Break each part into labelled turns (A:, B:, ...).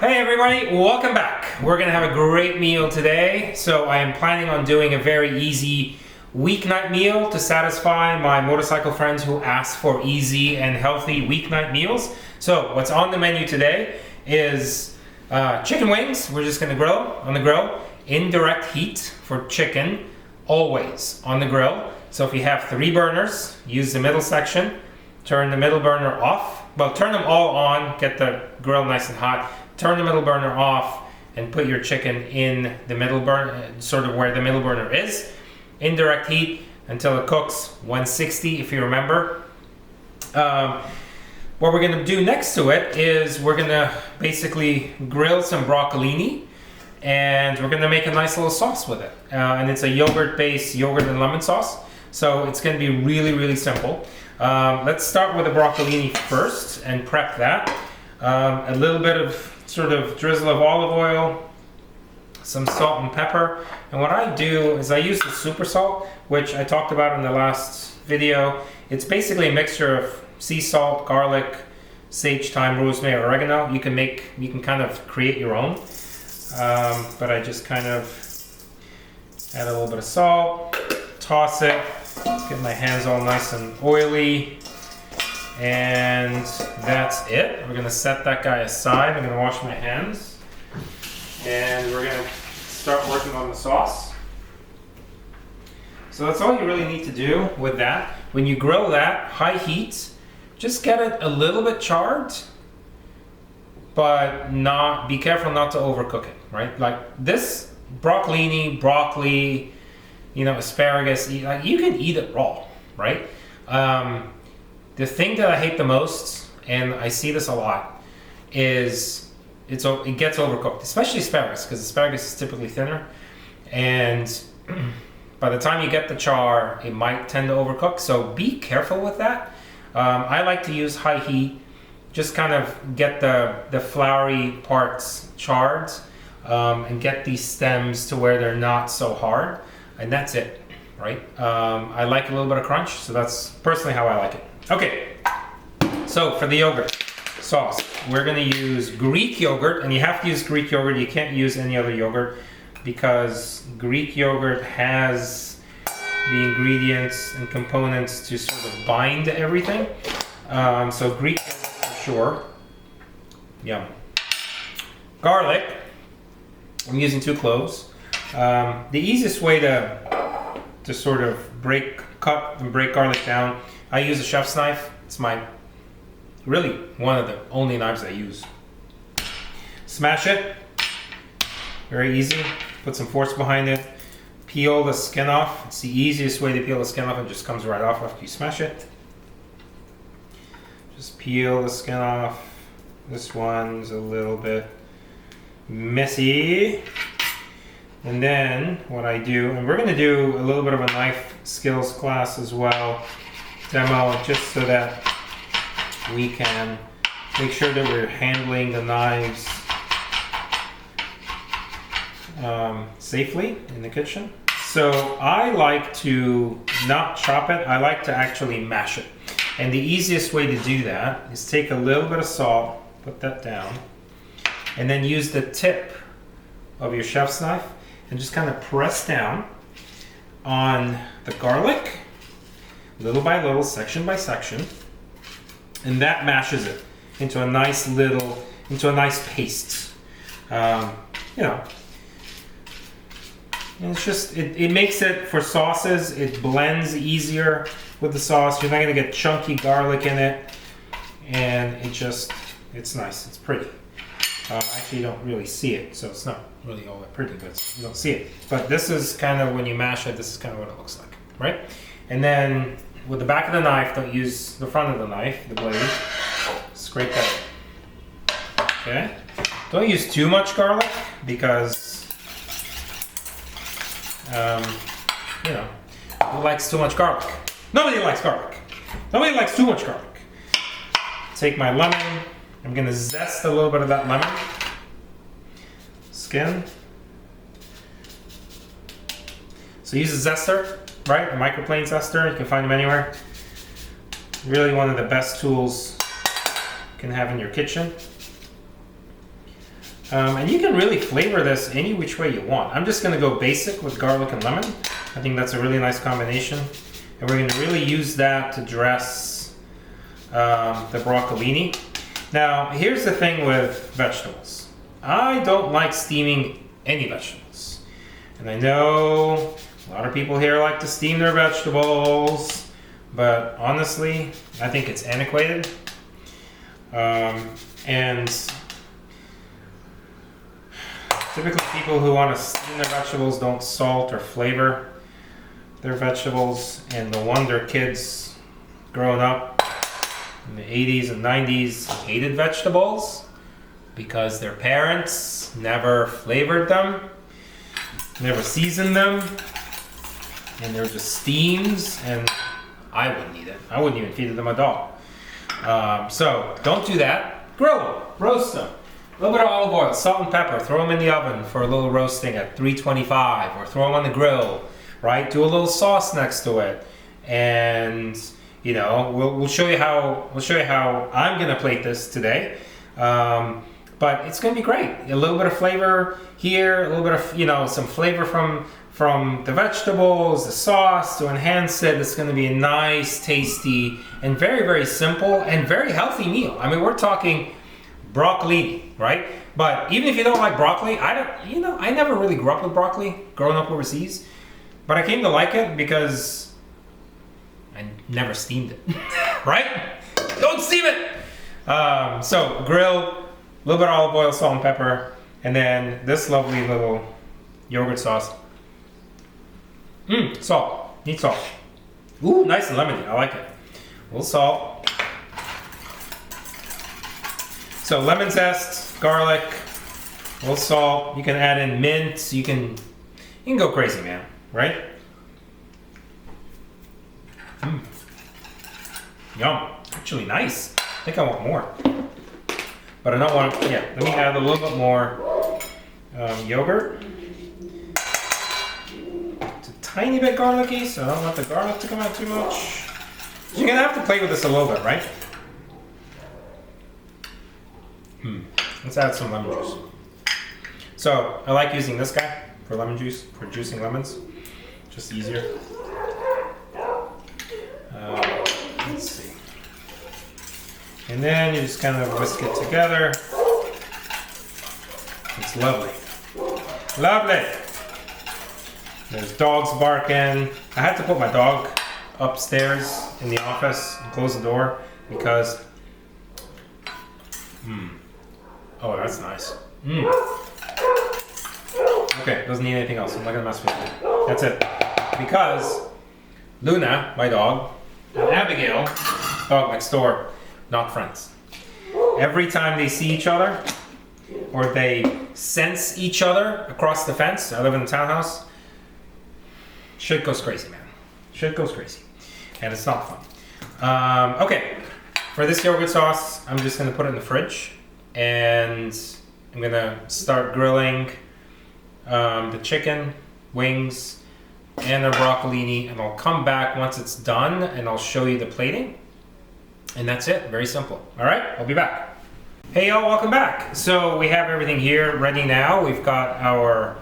A: Hey everybody, welcome back. We're gonna have a great meal today. So I am planning on doing a very easy weeknight meal to satisfy my motorcycle friends who ask for easy and healthy weeknight meals. So what's on the menu today is chicken wings. We're just gonna grill on the grill. Indirect heat for chicken, always on the grill. So if you have 3 burners, use the middle section, turn the middle burner off. Well, turn them all on, get the grill nice and hot. Turn the middle burner off and put your chicken in the middle burner, sort of where the middle burner is. Indirect heat until it cooks, 160 if you remember. What we're gonna do next to it is we're gonna basically grill some broccolini and we're gonna make a nice little sauce with it. And it's a yogurt-based yogurt and lemon sauce. So it's gonna be really, really simple. Let's start with the broccolini first and prep that. A little bit of sort of drizzle of olive oil, some salt and pepper. And what I do is I use the super salt, which I talked about in the last video. It's basically a mixture of sea salt, garlic, sage, thyme, rosemary, oregano. You can kind of create your own. But I just kind of add a little bit of salt, toss it, get my hands all nice and oily. And that's it. We're gonna set that guy aside. I'm gonna wash my hands. And we're gonna start working on the sauce. So that's all you really need to do with that. When you grill that, high heat, just get it a little bit charred, but be careful not to overcook it, right? Like this broccolini, broccoli, asparagus, like you can eat it raw, right? The thing that I hate the most, and I see this a lot, is it gets overcooked, especially asparagus, because asparagus is typically thinner, and by the time you get the char, it might tend to overcook, so be careful with that. I like to use high heat, just kind of get the floury parts charred, and get these stems to where they're not so hard, and that's it, right? I like a little bit of crunch, so that's personally how I like it. Okay, so for the yogurt sauce, we're gonna use Greek yogurt, and you have to use Greek yogurt. You can't use any other yogurt because Greek yogurt has the ingredients and components to sort of bind everything. So Greek yogurt for sure. Yum. Garlic, I'm using 2 cloves. The easiest way to sort of cut and break garlic down, I use a chef's knife. It's really one of the only knives I use. Smash it, very easy. Put some force behind it. Peel the skin off. It's the easiest way to peel the skin off. It just comes right off after you smash it. Just peel the skin off. This one's a little bit messy. And then what I do, and we're gonna do a little bit of a knife skills class as well, demo, just so that we can make sure that we're handling the knives safely in the kitchen. So I like to not chop it, I like to actually mash it. And the easiest way to do that is take a little bit of salt, put that down, and then use the tip of your chef's knife and just kind of press down on the garlic, little by little, section by section, and that mashes it into a nice paste. And it's just, it makes it, for sauces, it blends easier with the sauce. You're not gonna get chunky garlic in it, and it's nice, it's pretty. Actually, you don't really see it, so it's not really all that pretty, but you don't see it. But this is kind of, when you mash it, this is kind of what it looks like, right? And then with the back of the knife, don't use the front of the knife, the blade, scrape that in. Okay? Don't use too much garlic because, who likes too much garlic? Nobody likes garlic. Nobody likes too much garlic. Take my lemon. I'm gonna zest a little bit of that lemon skin. So use a zester, right? A microplane zester. You can find them anywhere. Really one of the best tools you can have in your kitchen. And you can really flavor this any which way you want. I'm just gonna go basic with garlic and lemon. I think that's a really nice combination. And we're gonna really use that to dress the broccolini. Now, here's the thing with vegetables. I don't like steaming any vegetables. And I know a lot of people here like to steam their vegetables, but honestly, I think it's antiquated. And typically people who want to steam their vegetables don't salt or flavor their vegetables, and no wonder kids growing up in the 80s and 90s hated vegetables because their parents never flavored them, never seasoned them, and they're just steams, and I wouldn't eat it. I wouldn't even feed it to my dog. So don't do that. Grill them, roast them. A little bit of olive oil, salt and pepper, throw them in the oven for a little roasting at 325, or throw them on the grill, right? Do a little sauce next to it, and you know, we'll show you how I'm gonna plate this today. But it's gonna be great. A little bit of flavor here, a little bit of, you know, some flavor from the vegetables, the sauce to enhance it. It's gonna be a nice, tasty, and very, very simple and very healthy meal. I mean, we're talking broccolini, right? But even if you don't like broccoli, I never really grew up with broccoli growing up overseas, but I came to like it because I never steamed it, right? Don't steam it! So grill, a little bit of olive oil, salt and pepper, and then this lovely little yogurt sauce. Salt, need salt. Ooh, nice and lemony, I like it. A little salt. So lemon zest, garlic, a little salt. You can add in mint. You can go crazy, man. Right? Yum. Actually, nice. I think I want more, but I don't want. Yeah. Let me add a little bit more yogurt. It's a tiny bit garlicky, so I don't want the garlic to come out too much. You're gonna have to play with this a little bit, right? Let's add some lemon juice. So I like using this guy for lemon juice, for juicing lemons. Just easier. Let's see. And then you just kind of whisk it together. It's lovely. Lovely! There's dogs barking. I had to put my dog upstairs in the office and close the door because oh, that's nice. Okay, doesn't need anything else. I'm not gonna mess with it. That's it. Because Luna, my dog, and Abigail, dog next door, not friends. Every time they see each other, or they sense each other across the fence, I live in a townhouse, shit goes crazy, man. Shit goes crazy. And it's not fun. Okay, for this yogurt sauce, I'm just gonna put it in the fridge. And I'm gonna start grilling the chicken, wings, and the broccolini, and I'll come back once it's done and I'll show you the plating. And that's it, very simple. All right, I'll be back. Hey y'all, welcome back. So we have everything here ready now. We've got our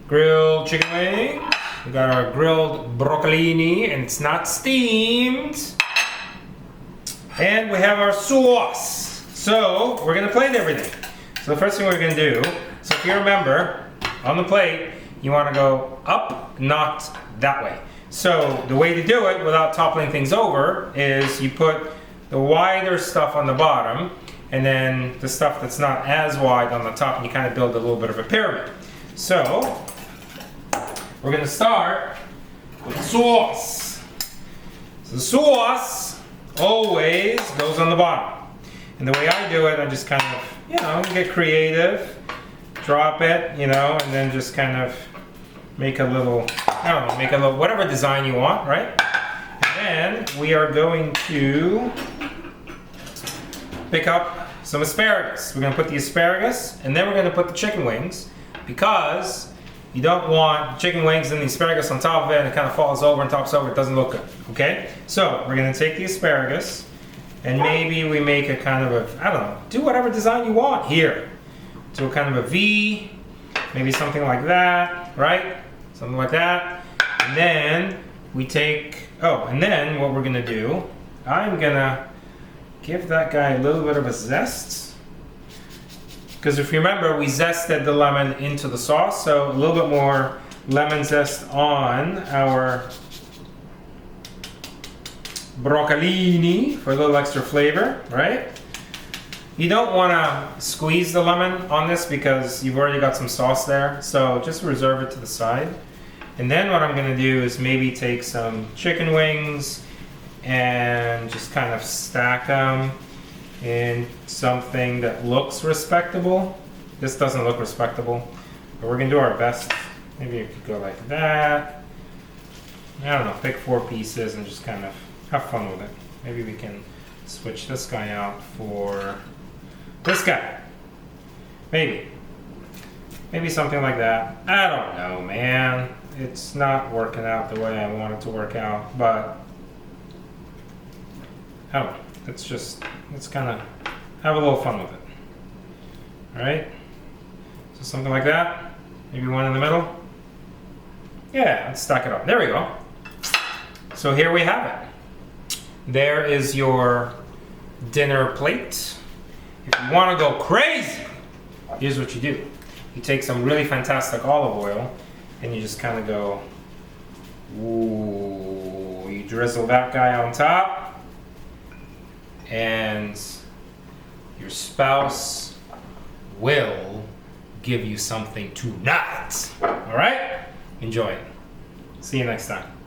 A: grilled chicken wing, we've got our grilled broccolini, and it's not steamed. And we have our sauce. So we're gonna plate everything. So the first thing we're gonna do, so if you remember, on the plate, you wanna go up, not that way. So the way to do it without toppling things over is you put the wider stuff on the bottom and then the stuff that's not as wide on the top, and you kind of build a little bit of a pyramid. So we're gonna start with the sauce. So the sauce always goes on the bottom. And the way I do it, I just kind of, you know, get creative, drop it, you know, and then just kind of make a little, I don't know, make a little, whatever design you want, right? And then we are going to pick up some asparagus. We're gonna put the asparagus, and then we're gonna put the chicken wings, because you don't want chicken wings and the asparagus on top of it and it kind of falls over and tops over, it doesn't look good, okay? So we're gonna take the asparagus, and maybe we make a kind of a, I don't know, do whatever design you want here. to a kind of a V, maybe something like that, right? Something like that. And then we take, and then what we're gonna do, I'm gonna give that guy a little bit of a zest. Because if you remember, we zested the lemon into the sauce, so a little bit more lemon zest on our broccolini for a little extra flavor, right? You don't want to squeeze the lemon on this because you've already got some sauce there, so just reserve it to the side. And then what I'm going to do is maybe take some chicken wings and just kind of stack them in something that looks respectable. This doesn't look respectable, but we're going to do our best. Maybe if you go like that. I don't know, pick 4 pieces and just kind of have fun with it. Maybe we can switch this guy out for this guy. Maybe something like that. I don't know, man. It's not working out the way I want it to work out, but I don't know. Let's kind of have a little fun with it. All right. So something like that. Maybe one in the middle. Yeah, let's stack it up. There we go. So here we have it. There is your dinner plate. If you want to go crazy, here's what you do. You take some really fantastic olive oil and you just kind of go, ooh, you drizzle that guy on top and your spouse will give you something tonight. All right? Enjoy it. See you next time.